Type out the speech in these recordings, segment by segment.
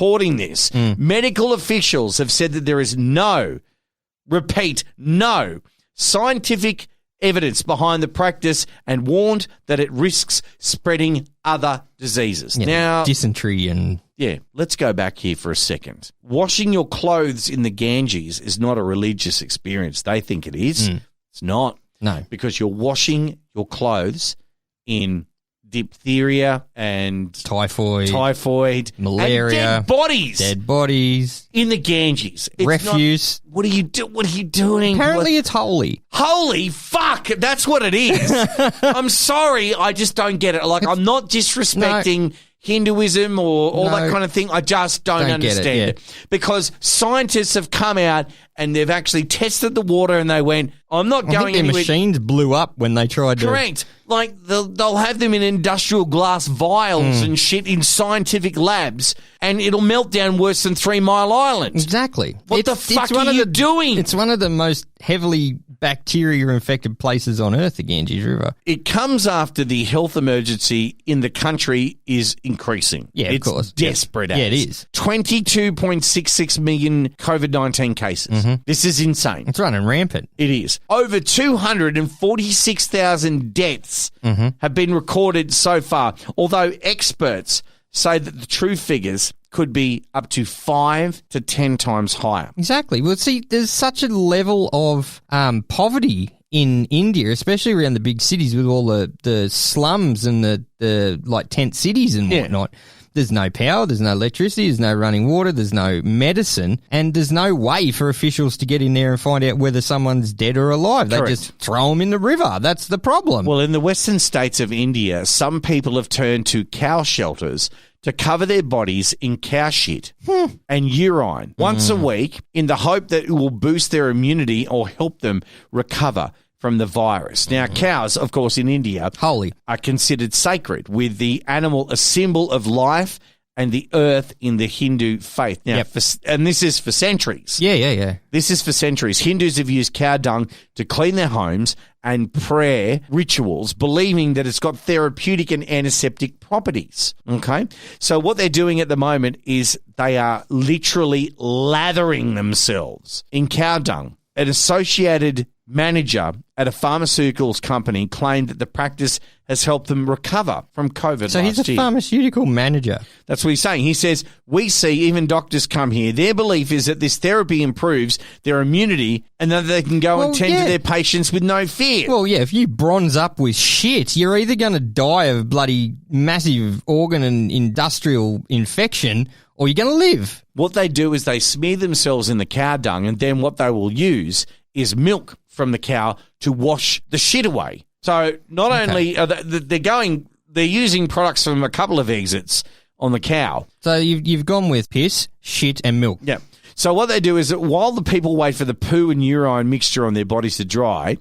supporting this. Medical officials have said that there is no scientific evidence behind the practice and warned that it risks spreading other diseases. Yeah, now, dysentery and... Yeah, let's go back here for a second. Washing your clothes in the Ganges is not a religious experience. They think it is. It's not. No. Because you're washing your clothes in diphtheria and typhoid, malaria, and dead bodies in the Ganges. It's refuse. What are you doing? Apparently, it's holy. Holy fuck! That's what it is. I'm sorry, I just don't get it. Like, I'm not disrespecting Hinduism or all that kind of thing. I just don't understand it. Because scientists have come out and they've actually tested the water and they went, I'm not going anywhere. Their machines blew up when they tried to... Correct. Like, they'll have them in industrial glass vials and shit in scientific labs, and it'll melt down worse than 3 Mile Island. Exactly. What the fuck are you doing? It's one of the most heavily bacteria-infected places on Earth, the Ganges River. It comes after the health emergency in the country is increasing. Yeah, of course. It's desperate. Yeah, it is. 22.66 million COVID-19 cases. This is insane. It's running rampant. It is. Over 246,000 deaths have been recorded so far, although experts say that the true figures could be up to 5 to 10 times higher. Exactly. Well, see, there's such a level of poverty in India, especially around the big cities with all the slums and the like tent cities and whatnot. There's no power, there's no electricity, there's no running water, there's no medicine, and there's no way for officials to get in there and find out whether someone's dead or alive. They just throw them in the river. That's the problem. Well, in the western states of India, some people have turned to cow shelters to cover their bodies in cow shit and urine once a week in the hope that it will boost their immunity or help them recover from the virus. Now, cows, of course, in India holy are considered sacred, with the animal a symbol of life and the earth in the Hindu faith. Now, and this is for centuries. Yeah. This is for centuries. Hindus have used cow dung to clean their homes and prayer rituals, believing that it's got therapeutic and antiseptic properties. Okay? So what they're doing at the moment is they are literally lathering themselves in cow dung. An associated manager at a pharmaceuticals company claimed that the practice has helped them recover from COVID last year. So he's a pharmaceutical manager. That's what he's saying. He says, we see even doctors come here. Their belief is that this therapy improves their immunity and that they can go and tend to their patients with no fear. Well, yeah, if you bronze up with shit, you're either going to die of bloody massive organ and industrial infection or you're going to live. What they do is they smear themselves in the cow dung, and then what they will use is milk from the cow to wash the shit away. So not only are they're using products from a couple of exits on the cow. So you've gone with piss, shit, and milk. Yeah. So what they do is that while the people wait for the poo and urine mixture on their bodies to dry,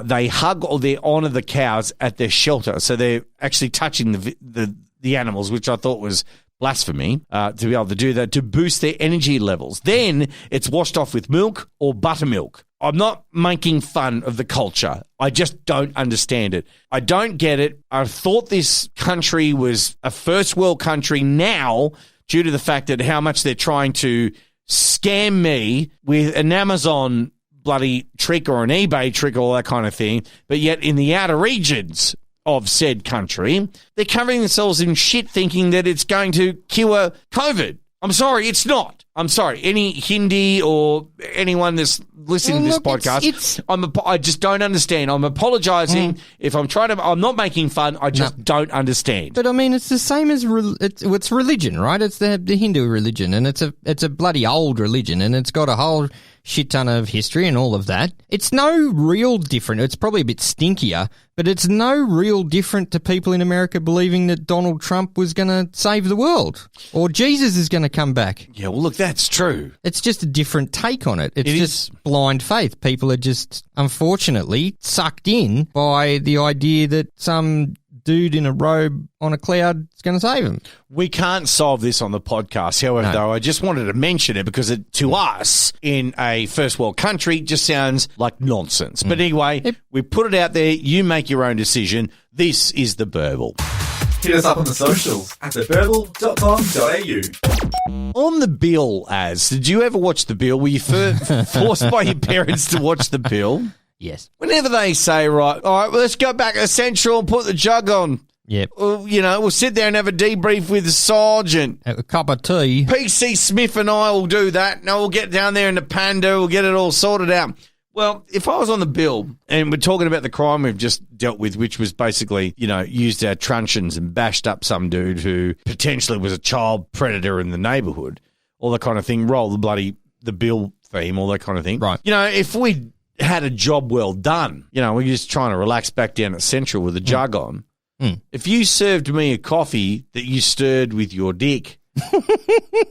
they hug or they honour the cows at their shelter. So they're actually touching the animals, which I thought was blasphemy, to be able to do that, to boost their energy levels. Then it's washed off with milk or buttermilk. I'm not making fun of the culture. I just don't understand it. I don't get it. I thought this country was a first world country now due to the fact that how much they're trying to scam me with an Amazon bloody trick or an eBay trick or all that kind of thing. But yet in the outer regions of said country, they're covering themselves in shit thinking that it's going to cure COVID. I'm sorry, it's not. I'm sorry. Any Hindi or anyone that's listening to this podcast, I just don't understand. I'm apologising if I'm trying to. I'm not making fun. I just don't understand. But I mean, it's the same as it's religion, right? It's the Hindu religion, and it's a bloody old religion, and it's got a whole shit ton of history and all of that. It's no real different. It's probably a bit stinkier, but it's no real different to people in America believing that Donald Trump was going to save the world or Jesus is going to come back. Yeah, well, look, that's true. It's just a different take on it. It's just blind faith. People are just, unfortunately, sucked in by the idea that some dude in a robe on a cloud is going to save him. We can't solve this on the podcast. However, though, I just wanted to mention it because to us in a first world country just sounds like nonsense. But anyway, we put it out there. You make your own decision. This is The Burble. Hit us up on the socials at theverbal.com.au. On the Bill ads, did you ever watch the Bill? Were you forced by your parents to watch the Bill? Yes. Whenever they say, right, all right, well, let's go back to Central and put the jug on. Yep. We'll sit there and have a debrief with the sergeant. Have a cup of tea. PC Smith and I will do that. No, we'll get down there in the Panda. We'll get it all sorted out. Well, if I was on the Bill and we're talking about the crime we've just dealt with, which was basically, used our truncheons and bashed up some dude who potentially was a child predator in the neighbourhood, all that kind of thing, roll the Bill theme, all that kind of thing. Right. If we had a job well done, we're just trying to relax back down at Central with a jug on. If you served me a coffee that you stirred with your dick,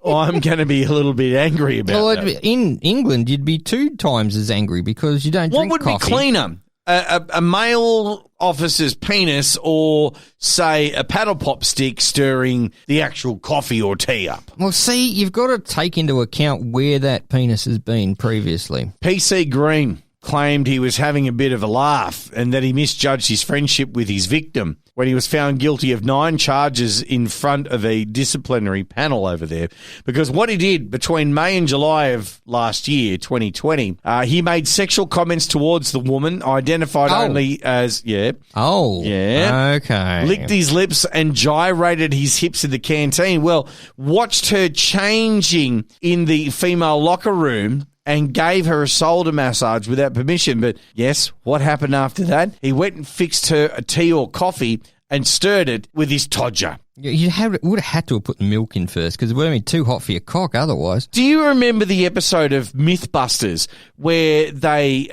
I'm going to be a little bit angry about that. In England, you'd be 2 times as angry because you don't drink coffee. What would be cleaner? A male officer's penis or, say, a paddle pop stick stirring the actual coffee or tea up? Well, see, you've got to take into account where that penis has been previously. PC Green claimed he was having a bit of a laugh and that he misjudged his friendship with his victim when he was found guilty of 9 charges in front of a disciplinary panel over there. Because what he did between May and July of last year, 2020, he made sexual comments towards the woman, identified only as, okay, licked his lips and gyrated his hips in the canteen. Well, watched her changing in the female locker room and gave her a shoulder massage without permission. But yes, what happened after that? He went and fixed her a tea or coffee and stirred it with his todger. You would have had to have put the milk in first because it would have been too hot for your cock otherwise. Do you remember the episode of Mythbusters where they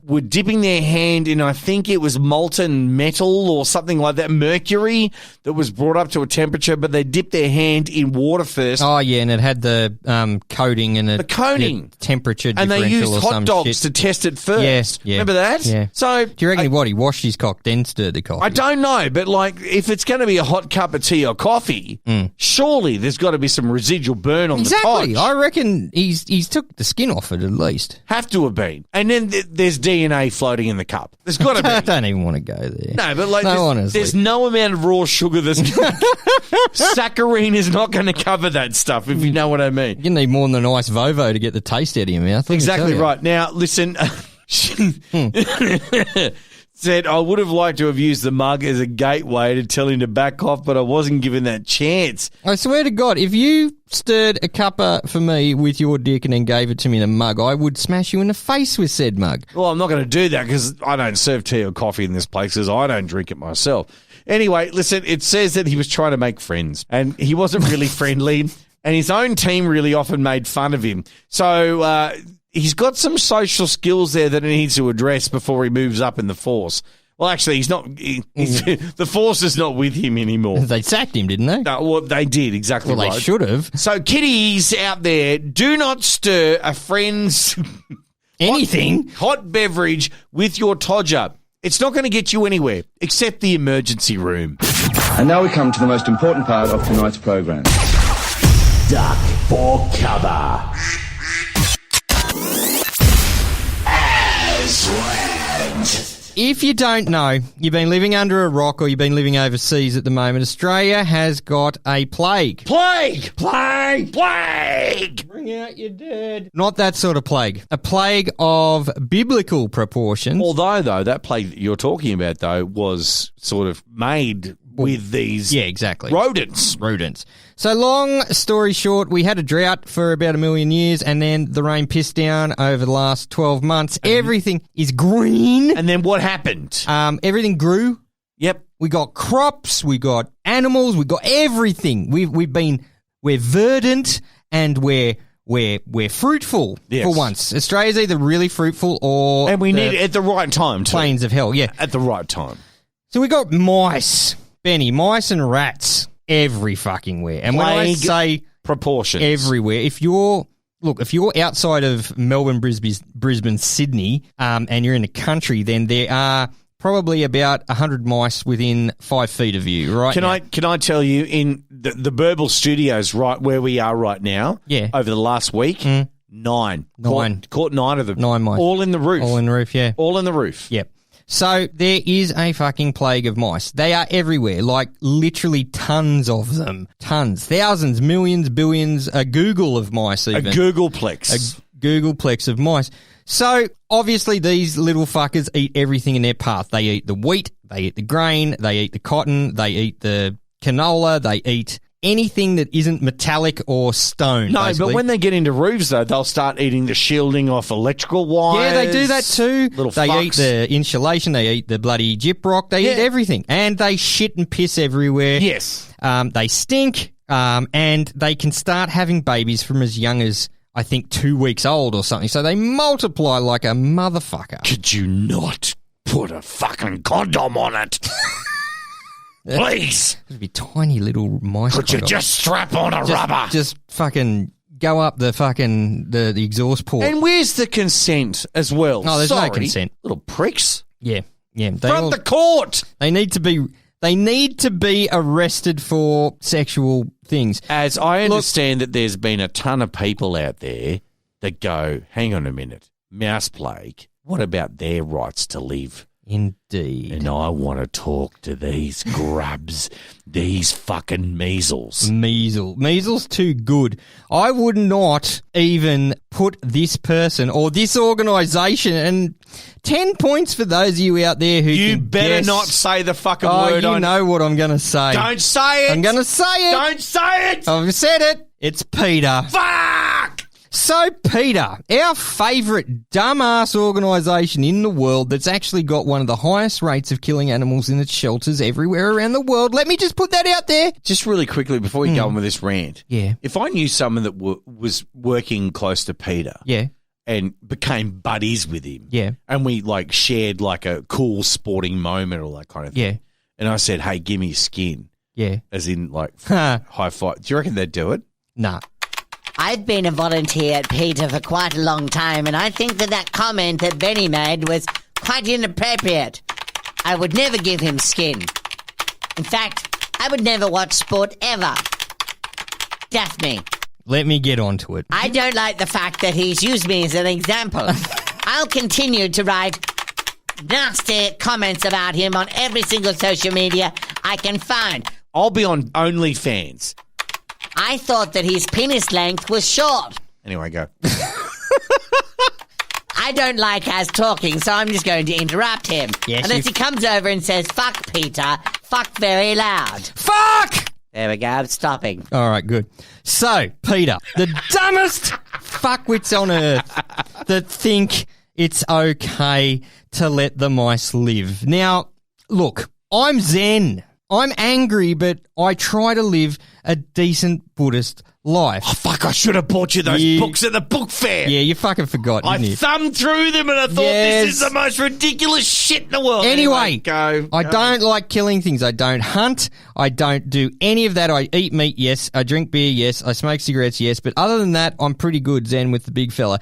were dipping their hand in, I think it was molten metal or something like that, mercury that was brought up to a temperature, but they dipped their hand in water first. Oh, yeah, and it had the coating and the coating. Temperature and differential. And they used or hot some dogs shit. to test it first. Yeah. Remember that? Yeah. So, do you reckon he washed his cock, then stirred the coffee? I don't know, but if it's going to be a hot cup of tea or coffee, surely there's got to be some residual burn on the top. Exactly. I reckon he's took the skin off it at least. Have to have been. And then there's DNA floating in the cup. There's got to be. I don't even want to go there. No, but there's no amount of raw sugar that's saccharine is not going to cover that stuff, if you know what I mean. You need more than a nice Vovo to get the taste out of your mouth. Exactly right. Now, listen, said, I would have liked to have used the mug as a gateway to tell him to back off, but I wasn't given that chance. I swear to God, if you stirred a cuppa for me with your dick and then gave it to me in a mug, I would smash you in the face with said mug. Well, I'm not going to do that because I don't serve tea or coffee in this place because I don't drink it myself. Anyway, listen, it says that he was trying to make friends and he wasn't really friendly and his own team really often made fun of him. So, he's got some social skills there that he needs to address before he moves up in the force. Well, actually, he's not. The force is not with him anymore. They sacked him, didn't they? No, well, they did, exactly right. Well, they should have. So, kiddies out there, do not stir a friend's hot beverage with your todger. It's not going to get you anywhere, except the emergency room. And now we come to the most important part of tonight's program. Duck for cover. If you don't know, you've been living under a rock or you've been living overseas at the moment, Australia has got a plague. Plague! Bring out your dead. Not that sort of plague. A plague of biblical proportions. Although, though, that plague that you're talking about, though, was sort of made with these rodents. So long story short, we had a drought for about 1 million years and then the rain pissed down over the last 12 months. Everything is green. And then what happened? Everything grew. Yep. We got crops, we got animals, we got everything. We're verdant and we're fruitful for once. Australia's either really fruitful or and we need it at the right time too. Plains of hell, yeah. At the right time. So we got mice, Benny, mice and rats every fucking where. And when I say proportions everywhere, if you're outside of Melbourne, Brisbane, Sydney, and you're in the country, then there are probably about 100 mice within 5 feet of you, right? Can I tell you, in the Burble Studios, right where we are right now, over the last week, 9. Caught 9 of them. 9 mice. All in the roof. All in the roof, yeah. All in the roof. Yep. So there is a fucking plague of mice. They are everywhere, like literally tons of them. Tons. Thousands, millions, billions, a Google of mice even. A Googleplex. A Googleplex of mice. So obviously these little fuckers eat everything in their path. They eat the wheat, they eat the grain, they eat the cotton, they eat the canola, they eat anything that isn't metallic or stone. No, basically. but when they get into roofs, though, they'll start eating the shielding off electrical wires. Yeah, they do that too. They fucks. eat the insulation, they eat the bloody gyprock, they eat everything. And they shit and piss everywhere. Yes. They stink, and they can start having babies from as young as, I think, 2 weeks old or something. So they multiply like a motherfucker. Could you not put a fucking condom on it? Please. It'd be tiny little mice. Could you just strap on a rubber? Just fucking go up the fucking the exhaust port. And where's the consent as well? No, there's Sorry, no consent. Little pricks. Yeah. They Front the court. They need to be arrested for sexual things. As I understand that there's been a ton of people out there that go, hang on a minute, mouse plague, what about their rights to live? Indeed. And I want to talk to these grubs, these fucking measles. Measles too good. I would not even put this person or this organisation, and 10 points for those of you out there who You can better guess. not say the fucking Oh, word. you know what I'm going to say. Don't say it. I'm going to say it. Don't say it. I've said it. It's Peter. Fuck. So, Peter, our favourite dumbass organisation in the world that's actually got one of the highest rates of killing animals in its shelters everywhere around the world. Let me just put that out there. Just really quickly before we go on with this rant. Yeah. If I knew someone that was working close to Peter. Yeah. And became buddies with him. Yeah. And we like shared like a cool sporting moment or that kind of thing. Yeah. And I said, hey, give me your skin. Yeah. As in like high five. Do you reckon they'd do it? Nah. I've been a volunteer at PETA for quite a long time, and I think that comment that Benny made was quite inappropriate. I would never give him skin. In fact, I would never watch sport ever. Daphne. Let me get onto it. I don't like the fact that he's used me as an example. I'll continue to write nasty comments about him on every single social media I can find. I'll be on OnlyFans. I thought that his penis length was short. Anyway, go. I don't like us talking, so I'm just going to interrupt him. Yes, Unless he comes over and says, fuck, Peter. Fuck very loud. Fuck! There we go, I'm stopping. All right, good. So, Peter, the dumbest fuckwits on earth that think it's okay to let the mice live. Now, look, I'm Zen. I'm angry, but I try to live a decent Buddhist life. Oh, fuck, I should have bought you those books at the book fair. Yeah, you fucking forgot, didn't I you? thumbed through them and I thought this is the most ridiculous shit in the world. Anyway, go. I don't like killing things. I don't hunt. I don't do any of that. I eat meat, yes. I drink beer, yes. I smoke cigarettes, yes. But other than that, I'm pretty good, Zen, with the big fella.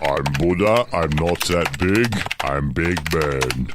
I'm Buddha. I'm not that big. I'm Big Ben.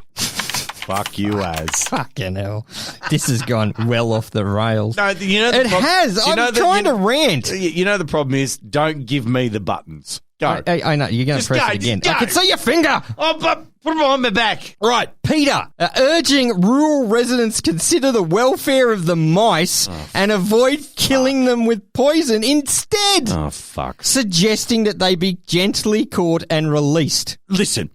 Fuck you, Az. Fucking hell. This has gone well off the rails. No, you know it has. I'm trying to rant. You know the problem is, don't give me the buttons. Go. I know. You're going to press it again. I can see your finger. Oh, but put them on my back. Right. Peter, urging rural residents consider the welfare of the mice and avoid killing them with poison instead. Oh, fuck. Suggesting that they be gently caught and released. Listen.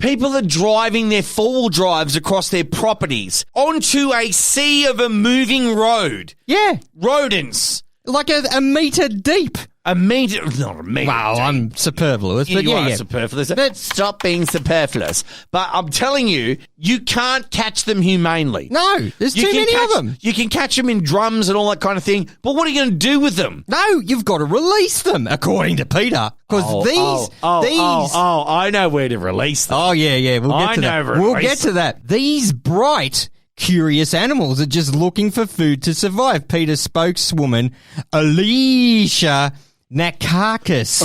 People are driving their four-wheel drives across their properties onto a sea of a moving road. Yeah. Rodents. Like a metre deep. A metre, not a metre. Wow, deep. I'm superfluous, but you yeah, are yeah. superfluous. Stop being superfluous. But I'm telling you, you can't catch them humanely. No, there's too many of them. You can catch them in drums and all that kind of thing, but what are you going to do with them? No, you've got to release them, according to Peter. Because I know where to release them. Oh, yeah, we'll get to that. We'll get to that. These bright, curious animals are just looking for food to survive. Peter's spokeswoman, Alicia Nakakis.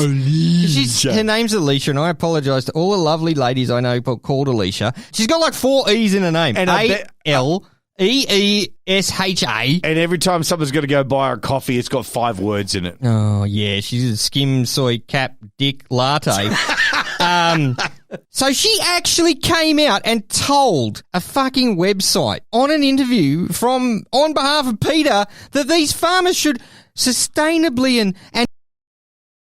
Her name's Alicia, and I apologise to all the lovely ladies I know called Alicia. She's got like 4 E's in her name. And A-L-E-E-S-H-A. And every time someone's going to go buy her a coffee, it's got 5 words in it. Oh, yeah. She's a skim soy cap dick latte. So she actually came out and told a fucking website on an interview on behalf of PETA that these farmers should sustainably and